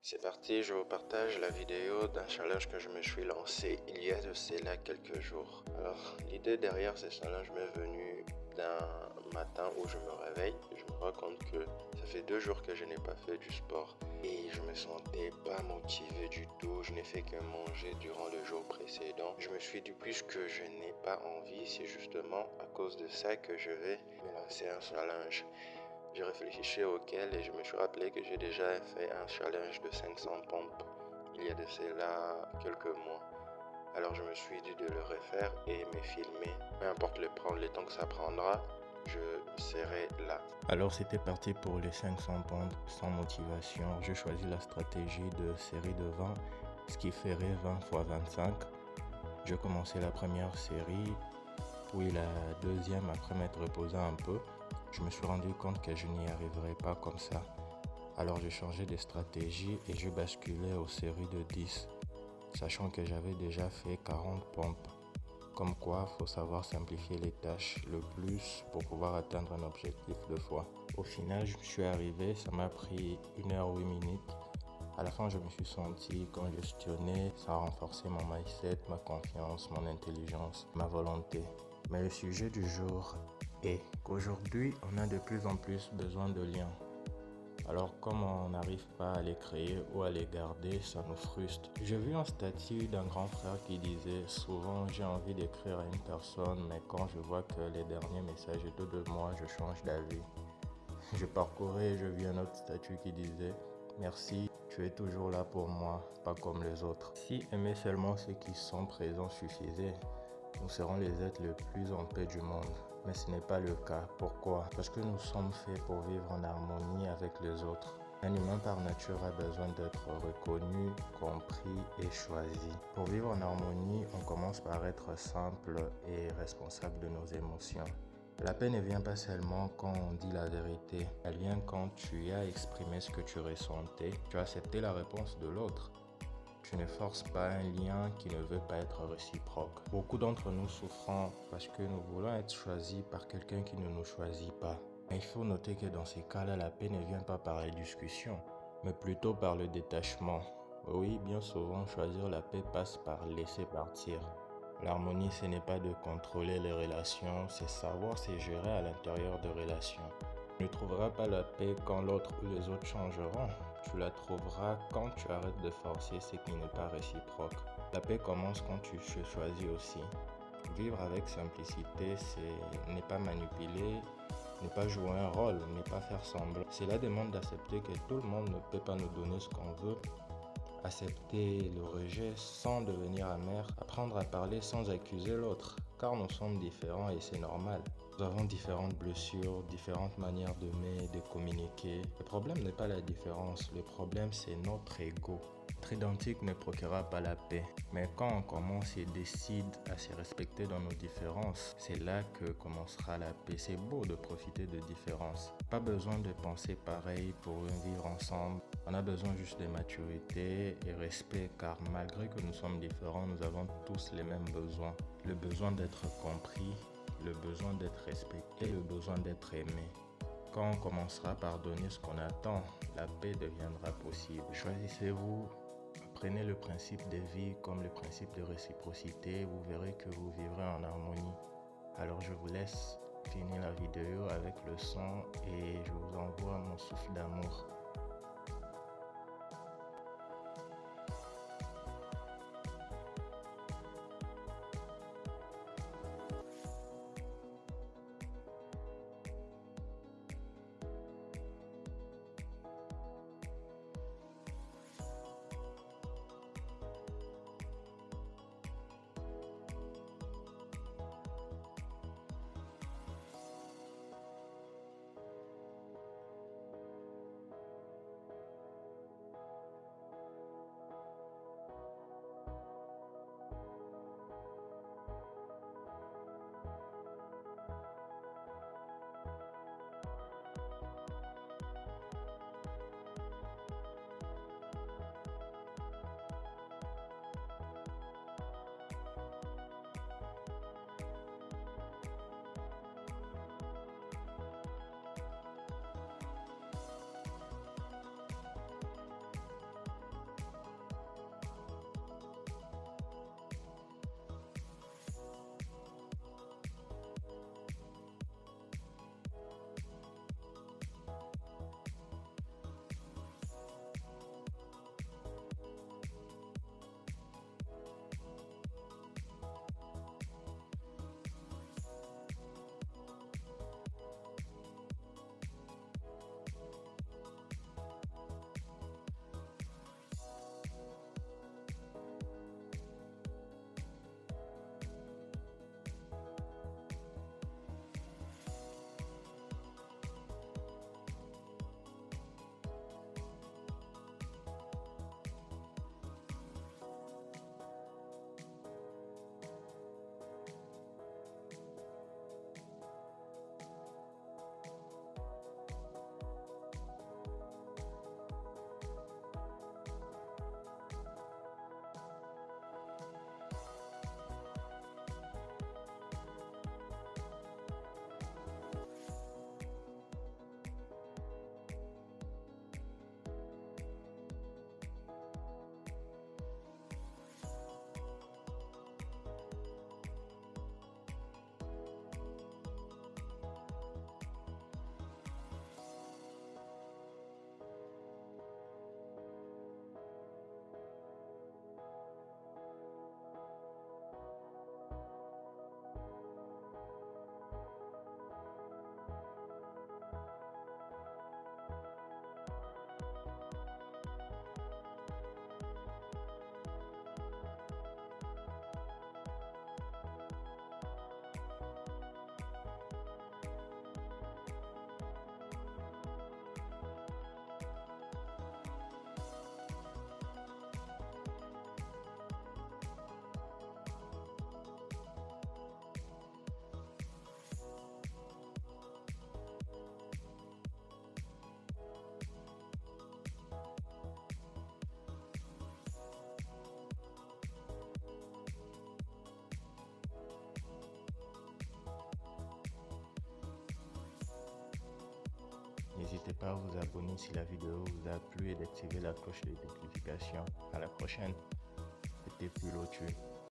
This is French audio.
C'est parti, je vous partage la vidéo d'un challenge que je me suis lancé il y a de cela quelques jours. Alors, l'idée derrière ce challenge m'est venue d'un matin où je me réveille et je me rends compte que ça fait 2 jours que je n'ai pas fait du sport et je me sentais pas motivé du tout. Je n'ai fait que manger durant le jour précédent. Je me suis dit, puisque je n'ai pas envie, c'est justement à cause de ça que je vais me lancer un challenge. J'ai réfléchi auquel et je me suis rappelé que j'ai déjà fait un challenge de 500 pompes il y a de cela quelques mois. Alors je me suis dit de le refaire et me filmer. Peu importe le temps que ça prendra, je serai là. Alors c'était parti pour les 500 pompes sans motivation. J'ai choisi la stratégie de série de 20, ce qui ferait 20 x 25. J'ai commencé la première série, puis la deuxième après m'être reposé un peu. Je me suis rendu compte que je n'y arriverais pas comme ça. Alors j'ai changé de stratégie et je basculais aux séries de 10, sachant que j'avais déjà fait 40 pompes. Comme quoi, faut savoir simplifier les tâches le plus pour pouvoir atteindre un objectif de fois. Au final, je suis arrivé, ça m'a pris 1h08. À la fin, je me suis senti congestionné, ça a renforcé mon mindset, ma confiance, mon intelligence, ma volonté. Mais le sujet du jour est qu'aujourd'hui, on a de plus en plus besoin de liens. Alors comme on n'arrive pas à les créer ou à les garder, ça nous frustre. J'ai vu un statut d'un grand frère qui disait: souvent j'ai envie d'écrire à une personne, mais quand je vois que les derniers messages autour de moi, je change d'avis. Je parcourais et je vis un autre statut qui disait: merci, tu es toujours là pour moi, pas comme les autres. Si aimer seulement ceux qui sont présents suffisait, nous serons les êtres les plus en paix du monde. Mais ce n'est pas le cas. Pourquoi? Parce que nous sommes faits pour vivre en harmonie avec les autres. Un humain par nature a besoin d'être reconnu, compris et choisi. Pour vivre en harmonie, on commence par être simple et responsable de nos émotions. La paix ne vient pas seulement quand on dit la vérité. Elle vient quand tu as exprimé ce que tu ressentais, tu as accepté la réponse de l'autre. Tu ne forces pas un lien qui ne veut pas être réciproque. Beaucoup d'entre nous souffrons parce que nous voulons être choisis par quelqu'un qui ne nous choisit pas. Mais il faut noter que dans ces cas-là, la paix ne vient pas par la discussion, mais plutôt par le détachement. Oui, bien souvent, choisir la paix passe par laisser partir. L'harmonie, ce n'est pas de contrôler les relations, c'est savoir se gérer à l'intérieur de relations. Tu ne trouveras pas la paix quand l'autre ou les autres changeront. Tu la trouveras quand tu arrêtes de forcer ce qui n'est pas réciproque. La paix commence quand tu te choisis aussi. Vivre avec simplicité, c'est ne pas manipuler, ne pas jouer un rôle, ne pas faire semblant. Cela demande d'accepter que tout le monde ne peut pas nous donner ce qu'on veut. Accepter le rejet sans devenir amer, apprendre à parler sans accuser l'autre, car nous sommes différents et c'est normal. Nous avons différentes blessures, différentes manières d'aimer, de communiquer. Le problème n'est pas la différence, le problème c'est notre ego. Être identique ne procurera pas la paix, mais quand on commence et décide à se respecter dans nos différences, c'est là que commencera la paix. C'est beau de profiter de différences. Pas besoin de penser pareil pour vivre ensemble. On a besoin juste de maturité et respect, car malgré que nous sommes différents, nous avons tous les mêmes besoins. Le besoin d'être compris, le besoin d'être respecté, le besoin d'être aimé. Quand on commencera par donner ce qu'on attend, la paix deviendra possible. Choisissez-vous, prenez le principe de vie comme le principe de réciprocité, vous verrez que vous vivrez en harmonie. Alors je vous laisse finir la vidéo avec le son et je vous envoie mon souffle d'amour. N'hésitez pas à vous abonner si la vidéo vous a plu et d'activer la cloche de notification. À la prochaine. C'était Pulo Tue.